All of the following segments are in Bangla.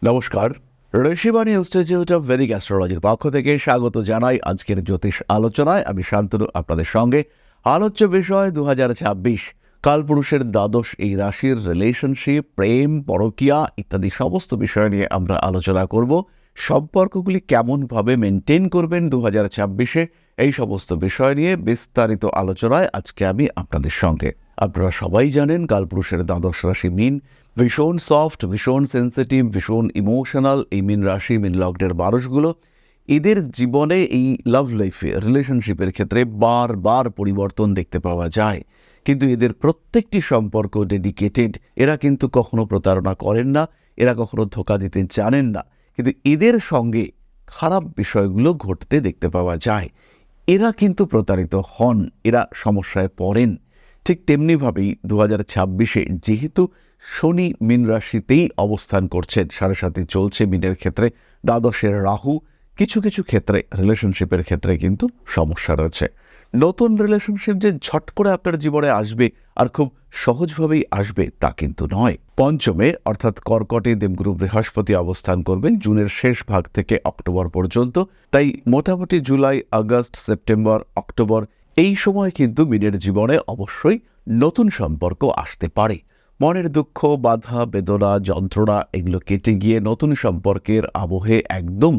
নমস্কার, ঋষিবাণী ইনস্টিটিউট অফ ভেদিক অ্যাস্ট্রোলজির পক্ষ থেকে স্বাগত জানাই আজকের জ্যোতিষ আলোচনায়। আমি শান্তনু আপনাদের সঙ্গে। আলোচ্য বিষয় 2026 কালপুরুষের দ্বাদশ এই রাশির রিলেশনশিপ, প্রেম, পরকীয়া ইত্যাদি সমস্ত বিষয় নিয়ে আমরা আলোচনা করব। সম্পর্কগুলি কেমনভাবে মেনটেন করবেন 2026-এ, এই সমস্ত বিষয় নিয়ে বিস্তারিত আলোচনায় আজকে আমি আপনাদের সঙ্গে। আপনারা সবাই জানেন কালপুরুষের দ্বাদশ রাশি মীন, ভীষণ সফট, ভীষণ সেন্সিটিভ, ভীষণ ইমোশনাল। এই মীন রাশি, মীন লগ্নের মানুষগুলো, এদের জীবনে এই লাভ লাইফে, রিলেশনশিপের ক্ষেত্রে বারবার পরিবর্তন দেখতে পাওয়া যায়। কিন্তু এদের প্রত্যেকটি সম্পর্ক ডেডিকেটেড। এরা কিন্তু কখনো প্রতারণা করেন না, এরা কখনো ধোঁকা দিতে জানেন না। কিন্তু এদের সঙ্গে খারাপ বিষয়গুলো ঘটতে দেখতে পাওয়া যায়। এরা কিন্তু প্রতারিত হন, এরা সমস্যায় পড়েন। ঠিক তেমনিভাবেই 2026-এ যেহেতু শনি মীন রাশিতেই অবস্থান করছেন, 7.5 চলছে মীনের ক্ষেত্রে, দ্বাদশের রাহু, কিছু কিছু ক্ষেত্রে রিলেশনশিপের ক্ষেত্রে কিন্তু সমস্যা রয়েছে। নতুন রিলেশনশিপ যে ঝট করে আপনার জীবনে আসবে আর খুব সহজভাবেই আসবে তা কিন্তু নয়। পঞ্চমে অর্থাৎ কর্কটে দেবগুরু বৃহস্পতি অবস্থান করবেন জুনের শেষ ভাগ থেকে অক্টোবর পর্যন্ত। তাই মোটামুটি জুলাই, আগস্ট, সেপ্টেম্বর, অক্টোবর এই সময় কিন্তু মীনের জীবনে অবশ্যই নতুন সম্পর্ক আসতে পারে। মনের দুঃখ, বাধা, বেদনা, যন্ত্রণা এগুলো কেটে গিয়ে নতুন সম্পর্কের আবহে একদম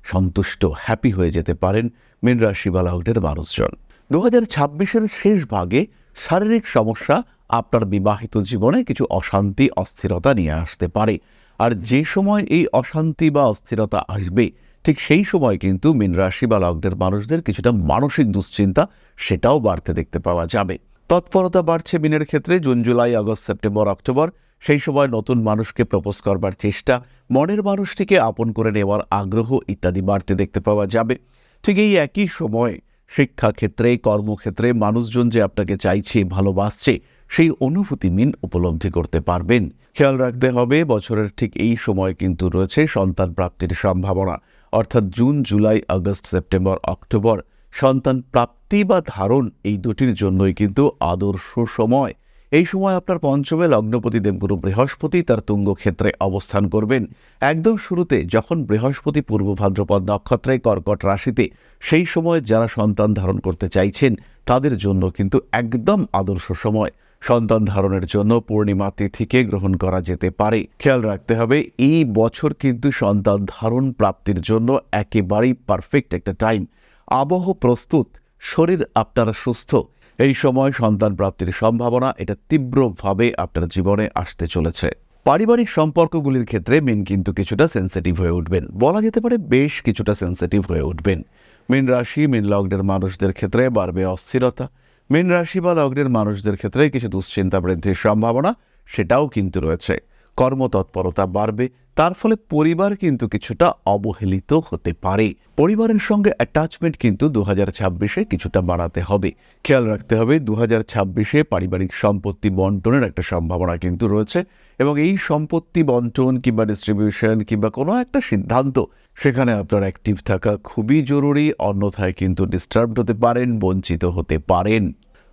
সন্তুষ্ট, হ্যাপি হয়ে যেতে পারেন মীন রাশি বা লগ্নের মানুষজন। 2026-এর শেষ ভাগে শারীরিক সমস্যা আপনার বিবাহিত জীবনে কিছু অশান্তি, অস্থিরতা নিয়ে আসতে পারে। আর যে সময় এই অশান্তি বা অস্থিরতা আসবে, ঠিক সেই সময় কিন্তু মীন রাশি বা লগ্নের মানুষদের কিছুটা মানসিক দুশ্চিন্তা সেটাও বাড়তে দেখতে পাওয়া যাবে। তৎপরতা বাড়ছে মীনের ক্ষেত্রে June, July, August, September, October. সেই সময় নতুন মানুষকে প্রপোজ করবার চেষ্টা, মনের মানুষটিকে আপন করে নেওয়ার আগ্রহ ইত্যাদি বাড়তে দেখতে পাওয়া যাবে। ঠিক এই একই সময় শিক্ষাক্ষেত্রে, কর্মক্ষেত্রে মানুষজন যে আপনাকে চাইছে, ভালোবাসছে, সেই অনুভূতি মীন উপলব্ধি করতে পারবেন। খেয়াল রাখতে হবে, বছরের ঠিক এই সময় কিন্তু রয়েছে সন্তান প্রাপ্তির সম্ভাবনা। অর্থাৎ June, July, August, September, October সন্তান প্রাপ্তি বা ধারণ এই দুটির জন্যই কিন্তু আদর্শ সময়। এই সময় আপনার পঞ্চমে লগ্নপতি দেবগুরু বৃহস্পতি তার তুঙ্গ ক্ষেত্রে অবস্থান করবেন। একদম শুরুতে যখন বৃহস্পতি পূর্ব ভাদ্রপদ নক্ষত্রে কর্কট রাশিতে, সেই সময় যারা সন্তান ধারণ করতে চাইছেন তাদের জন্য কিন্তু একদম আদর্শ সময়। সন্তান ধারণের জন্য পূর্ণিমা তিথিকে গ্রহণ করা যেতে পারে। খেয়াল রাখতে হবে, এই বছর কিন্তু সন্তান ধারণ প্রাপ্তির জন্য একেবারেই পারফেক্ট একটা টাইম। আবহ প্রস্তুত, শরীর আপনার সুস্থ, এই সময় সন্তান প্রাপ্তির সম্ভাবনা এটা তীব্রভাবে আপনার জীবনে আসতে চলেছে। পারিবারিক সম্পর্কগুলির ক্ষেত্রে মীন কিন্তু কিছুটা সেন্সিটিভ হয়ে উঠবেন, বলা যেতে পারে বেশ কিছুটা সেন্সিটিভ হয়ে উঠবেন। মীন রাশি, মীন লগ্নের মানুষদের ক্ষেত্রে বাড়বে অস্থিরতা। মীন রাশি বা লগ্নের মানুষদের ক্ষেত্রে কিছু দুশ্চিন্তা বৃদ্ধির সম্ভাবনা সেটাও কিন্তু রয়েছে। কর্মতৎপরতা বাড়বে, তার ফলে পরিবার কিন্তু কিছুটা অবহেলিত হতে পারে। পরিবারের সঙ্গে অ্যাটাচমেন্ট কিন্তু 2026-এ কিছুটা বাড়াতে হবে। খেয়াল রাখতে হবে, 2026-এ পারিবারিক সম্পত্তি বন্টনের একটা সম্ভাবনা কিন্তু রয়েছে, এবং এই সম্পত্তি বন্টন কিংবা ডিস্ট্রিবিউশন কিংবা কোনো একটা সিদ্ধান্ত, সেখানে আপনার অ্যাক্টিভ থাকা খুবই জরুরি। অন্যথায় কিন্তু ডিস্টার্বড হতে পারেন, বঞ্চিত হতে পারেন।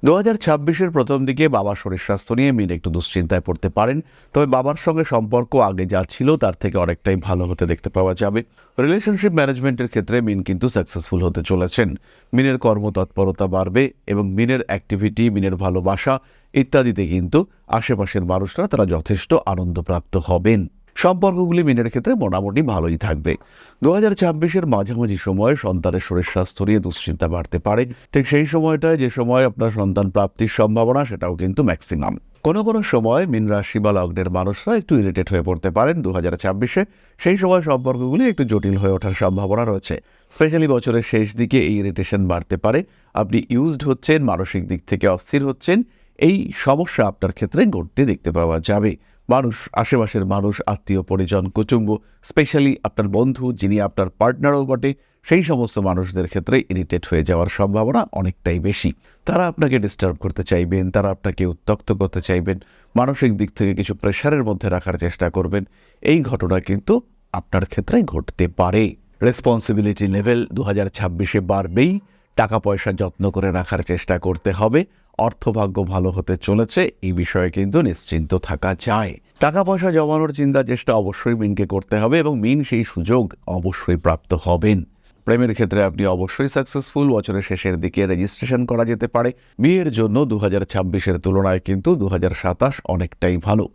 2026-এর প্রথম দিকে বাবার শরীর স্বাস্থ্য নিয়ে মীন একটু দুশ্চিন্তায় পড়তে পারেন, তবে বাবার সঙ্গে সম্পর্ক আগে যা ছিল তার থেকে অনেকটাই ভালো হতে দেখতে পাওয়া যাবে। রিলেশনশিপ ম্যানেজমেন্টের ক্ষেত্রে মীন কিন্তু সাকসেসফুল হতে চলেছেন। মীনের কর্মতৎপরতা বাড়বে এবং মীনের অ্যাক্টিভিটি, মীনের ভালোবাসা ইত্যাদিতে কিন্তু আশেপাশের মানুষরা তারা যথেষ্ট আনন্দপ্রাপ্ত হবেন। সম্পর্কগুলি মীনের ক্ষেত্রে মোটামুটি ভালোই থাকবে। 2026-এর মাঝামাঝি সময়ে সন্তানের শরীর স্বাস্থ্য নিয়ে দুশ্চিন্তা বাড়তে পারে। ঠিক সেই সময়টায় যে সময় আপনার সন্তান প্রাপ্তির সম্ভাবনা সেটাও কিন্তু ম্যাক্সিমাম। কোনো কোনো সময় মীন রাশি বা লগ্নের মানুষরা একটু ইরিটেট হয়ে পড়তে পারেন 2026-এ। সেই সময় সম্পর্কগুলি একটু জটিল হয়ে ওঠার সম্ভাবনা রয়েছে। স্পেশালি বছরের শেষ দিকে এই ইরিটেশন বাড়তে পারে। আপনি ইউজড হচ্ছেন, মানসিক দিক থেকে অস্থির হচ্ছেন, এই সমস্যা আপনার ক্ষেত্রে ঘটতে দেখতে পাওয়া যাবে। মানুষ, আশেপাশের মানুষ, আত্মীয় পরিজন, কুটুম্ব, স্পেশালি আপনার বন্ধু যিনি আপনার পার্টনারও বটে, সেই সমস্ত মানুষদের ক্ষেত্রে ইরিটেট হয়ে যাওয়ার সম্ভাবনা অনেকটাই বেশি। তারা আপনাকে ডিস্টার্ব করতে চাইবেন, তারা আপনাকে উত্ত্যক্ত করতে চাইবেন, মানসিক দিক থেকে কিছু প্রেশারের মধ্যে রাখার চেষ্টা করবেন। এই ঘটনা কিন্তু আপনার ক্ষেত্রে ঘটতে পারে। রেসপন্সিবিলিটি লেভেল 2026-এ বাড়বেই। টাকা পয়সা যত্ন করে রাখার চেষ্টা করতে হবে। অর্থভাগ্য ভালো হতে চলেছে, এই বিষয়ে কিন্তু নিশ্চিন্ত থাকা যায়। টাকা পয়সা জমানোর চিন্তা চেষ্টা অবশ্যই মিনকে করতে হবে এবং মিন সেই সুযোগ অবশ্যই প্রাপ্ত হবেন। প্রেমের ক্ষেত্রে আপনি অবশ্যই সাকসেসফুল। বছরের শেষের দিকে রেজিস্ট্রেশন করা যেতে পারে। বিয়ের জন্য 2026-এর তুলনায় কিন্তু 2027 অনেকটাই ভালো।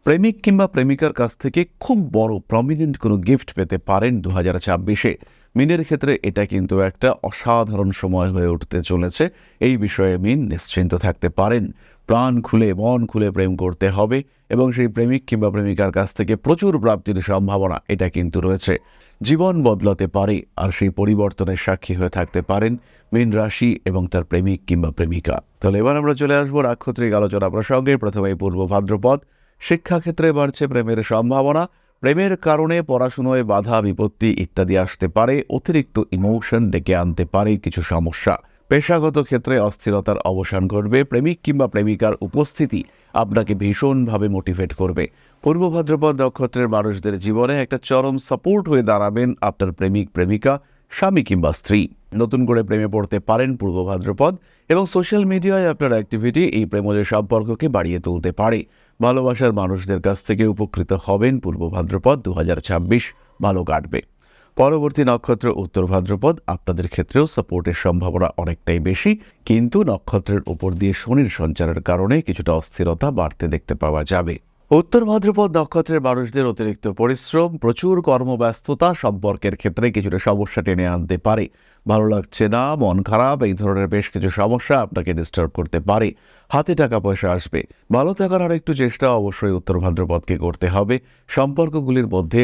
প্রেমিক কিংবা প্রেমিকার কাছ থেকে খুব বড় প্রমিনেন্ট কোনো গিফট পেতে পারেন 2026-এ। মিনের ক্ষেত্রে এটা কিন্তু একটা অসাধারণ সময় হয়ে উঠতে চলেছে। এই বিষয়ে মিন নিশ্চিন্ত থাকতে পারেন। প্রাণ খুলে মন খুলে প্রেম করতে হবে এবং সেই প্রেমিক কিংবা প্রেমিকার কাছ থেকে প্রচুর প্রাপ্তির সম্ভাবনা এটা কিন্তু রয়েছে। জীবন বদলাতে পারে আর সেই পরিবর্তনের সাক্ষী হয়ে থাকতে পারেন মীন রাশি এবং তার প্রেমিক কিংবা প্রেমিকা। তাহলে এবার আমরা চলে আসবো নাক্ষত্রিক আলোচনা প্রসঙ্গে। প্রথমেই পূর্ব ভাদ্রপদ। শিক্ষাক্ষেত্রে বাড়ছে প্রেমের সম্ভাবনা। প্রেমের কারণে পড়াশুনোয় বাধা বিপত্তি ইত্যাদি আসতে পারে। অতিরিক্ত ইমোশন ডেকে আনতে পারে কিছু সমস্যা। পেশাগত ক্ষেত্রে অস্থিরতার অবসান ঘটবে। প্রেমিক কিংবা প্রেমিকার উপস্থিতি আপনাকে ভীষণভাবে মোটিভেট করবে। পূর্ব ভাদ্রপদ নক্ষত্রের মানুষদের জীবনে একটা চরম সাপোর্ট হয়ে দাঁড়াবেন আপনার প্রেমিক প্রেমিকা, স্বামী কিংবা স্ত্রী। নতুন করে প্রেমে পড়তে পারেন পূর্ব ভাদ্রপদ এবং সোশ্যাল মিডিয়ায় আপনার অ্যাক্টিভিটি এই প্রেমজ সম্পর্ককে বাড়িয়ে তুলতে পারে। ভালোবাসার মানুষদের কাছ থেকে উপকৃত হবেন পূর্ব ভাদ্রপদ। 2026 ভালো কাটবে। পরবর্তী নক্ষত্র উত্তর ভাদ্রপদ। আপনাদের ক্ষেত্রেও সাপোর্টের সম্ভাবনা অনেকটাই বেশি, কিন্তু নক্ষত্রের উপর দিয়ে শনির সঞ্চারের কারণে কিছুটা অস্থিরতা বাড়তে দেখতে পাওয়া যাবে। উত্তর ভাদ্রপদ নক্ষত্রের মানুষদের অতিরিক্ত পরিশ্রম, প্রচুর কর্মব্যস্ততা সম্পর্কের ক্ষেত্রে কিছুটা সমস্যা টেনে আনতে পারে। ভালো লাগছে না, মন খারাপ, এই ধরনের বেশ কিছু সমস্যা আপনাকে ডিস্টার্ব করতে পারে। হাতে টাকা পয়সা আসবে। ভালো থাকার আর একটু চেষ্টা অবশ্যই উত্তর ভাদ্রপদকে করতে হবে। সম্পর্কগুলির মধ্যে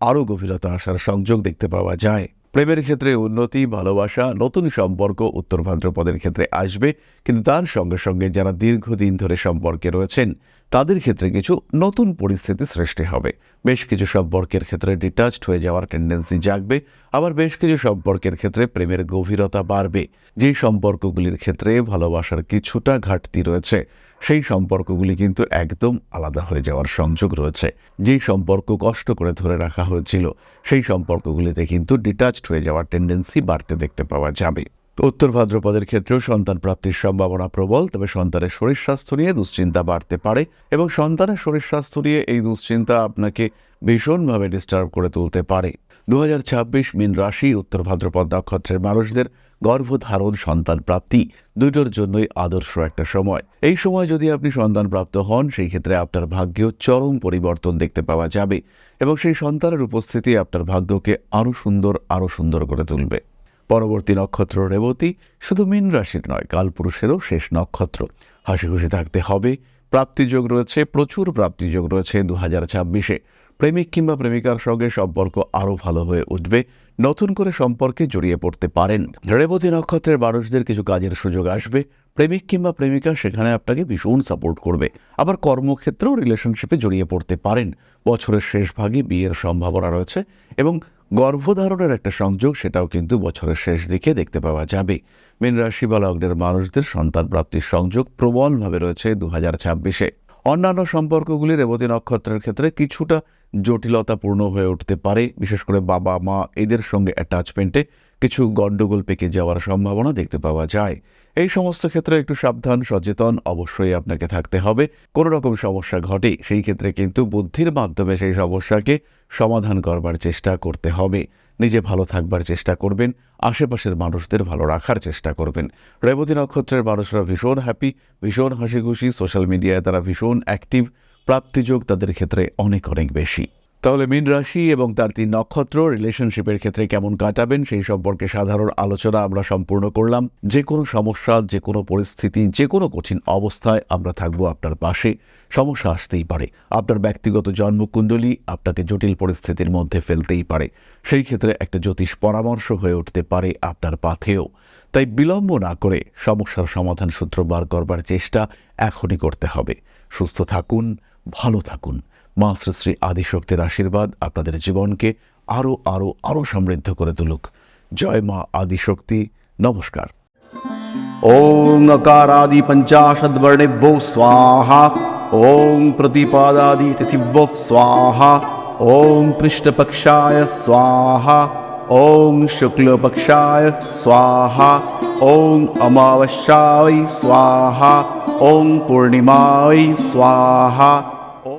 আরও গভীরতা আসার সংযোগ দেখতে পাওয়া যায়। প্রেমের ক্ষেত্রে উন্নতি, ভালোবাসা, নতুন সম্পর্ক উত্তর ভাদ্রপদের ক্ষেত্রে আসবে, কিন্তু তার সঙ্গে সঙ্গে যারা দীর্ঘদিন ধরে সম্পর্কে রয়েছেন তাদের ক্ষেত্রে কিছু নতুন পরিস্থিতি সৃষ্টি হবে। বেশ কিছু সম্পর্কের ক্ষেত্রে ডিটাচড হয়ে যাওয়ার টেন্ডেন্সি জাগবে। আবার বেশ কিছু সম্পর্কের ক্ষেত্রে প্রেমের গভীরতা বাড়বে। যে সম্পর্কগুলির ক্ষেত্রে ভালোবাসার কিছুটা ঘাটতি রয়েছে সেই সম্পর্কগুলি কিন্তু একদম আলাদা হয়ে যাওয়ার সংযোগ রয়েছে। যেই সম্পর্ক কষ্ট করে ধরে রাখা হয়েছিল সেই সম্পর্কগুলিতে কিন্তু ডিটাচড হয়ে যাওয়ার টেন্ডেন্সি বাড়তে দেখতে পাওয়া যাবে। উত্তর ভাদ্রপদের ক্ষেত্রেও সন্তান প্রাপ্তির সম্ভাবনা প্রবল, তবে সন্তানের শরীর স্বাস্থ্য নিয়ে দুশ্চিন্তা বাড়তে পারে এবং সন্তানের শরীর স্বাস্থ্য নিয়ে এই দুশ্চিন্তা আপনাকে ভীষণভাবে ডিস্টার্ব করে তুলতে পারে। 2026 মীন রাশি উত্তর ভাদ্রপদ নক্ষত্রের মানুষদের গর্ভধারণ, সন্তান প্রাপ্তি দুটোর জন্যই আদর্শ একটা সময়। এই সময় যদি আপনি সন্তান প্রাপ্ত হন সেই ক্ষেত্রে আপনার ভাগ্যেও চরম পরিবর্তন দেখতে পাওয়া যাবে এবং সেই সন্তানের উপস্থিতি আপনার ভাগ্যকে আরও সুন্দর করে তুলবে। পরবর্তী নক্ষত্র রেবতী। শুধু মীন রাশির নয়, কালপুরুষেরও শেষ নক্ষত্র। হাসি খুশি থাকতে হবে। প্রাপ্তিযোগ রয়েছে, প্রচুর প্রাপ্তিযোগ রয়েছে 2026-এ। প্রেমিক কিংবা প্রেমিকার সঙ্গে সম্পর্ক আরও ভালো হয়ে উঠবে। নতুন করে সম্পর্কে জড়িয়ে পড়তে পারেন। রেবতী নক্ষত্রের মানুষদের কিছু কাজের সুযোগ আসবে। প্রেমিক কিংবা প্রেমিকা সেখানে আপনাকে ভীষণ সাপোর্ট করবে। আবার কর্মক্ষেত্রেও রিলেশনশিপে জড়িয়ে পড়তে পারেন। বছরের শেষ ভাগে বিয়ের সম্ভাবনা রয়েছে এবং গর্ভধারণের একটা সংযোগ সেটাও কিন্তু বছরের শেষ দিকে দেখতে পাওয়া যাবে। মীন রাশি বা লগ্নের মানুষদের সন্তান প্রাপ্তির সংযোগ প্রবলভাবে রয়েছে 2026-এ। অন্যান্য সম্পর্কগুলি রেবতী নক্ষত্রের ক্ষেত্রে কিছুটা জটিলতাপূর্ণ হয়ে উঠতে পারে। বিশেষ করে বাবা মা এদের সঙ্গে অ্যাটাচমেন্টে কিছু গণ্ডগোল পেকে যাওয়ার সম্ভাবনা দেখতে পাওয়া যায়। এই সমস্ত ক্ষেত্রে একটু সাবধান সচেতন অবশ্যই আপনাকে থাকতে হবে। কোনো রকম সমস্যা ঘটে সেই ক্ষেত্রে কিন্তু বুদ্ধির মাধ্যমে সেই সমস্যাকে সমাধান করবার চেষ্টা করতে হবে। নিজে ভালো থাকবার চেষ্টা করবেন, আশেপাশের মানুষদের ভালো রাখার চেষ্টা করবেন। রেবতী নক্ষত্রের মানুষরা ভীষণ হ্যাপি, ভীষণ হাসি খুশি, সোশ্যাল মিডিয়ায় তারা ভীষণ অ্যাক্টিভ। প্রাপ্তিযোগ তাদের ক্ষেত্রে অনেক বেশি। তাহলে মীন রাশি এবং তার 3 নক্ষত্র রিলেশনশিপের ক্ষেত্রে কেমন কাটাবেন সেই সম্পর্কে সাধারণ আলোচনা আমরা সম্পূর্ণ করলাম। যে কোনো সমস্যা, যে কোনো পরিস্থিতি, যে কোনো কঠিন অবস্থায় আমরা থাকবো আপনার পাশে। সমস্যা আসতেই পারে, আপনার ব্যক্তিগত জন্মকুণ্ডলী আপনাকে জটিল পরিস্থিতির মধ্যে ফেলতেই পারে। সেই ক্ষেত্রে একটা জ্যোতিষ পরামর্শ হয়ে উঠতে পারে আপনার পাথেও। তাই বিলম্ব না করে সমস্যার সমাধান সূত্র বার করবার চেষ্টা এখনই করতে হবে। সুস্থ থাকুন, ভালো থাকুন। মা শ্রী শ্রী আদিশক্তির আশীর্বাদ আপনাদের জীবনকে আরো সমৃদ্ধ করে তুলুক। জয় মা আদিশক্তি। নমস্কার। ওং अकारादि पंचाशद्वर्णेभ्यो स्वाहा। ओं प्रतिपादादि तिथिभ्यो स्वाहा। ओं पृष्ठपक्षाय स्वाहा। ओं शुक्लपक्षाय स्वाहा। ओं अमावस्याय स्वाहा। ओं पूर्णिमाय स्वाहा।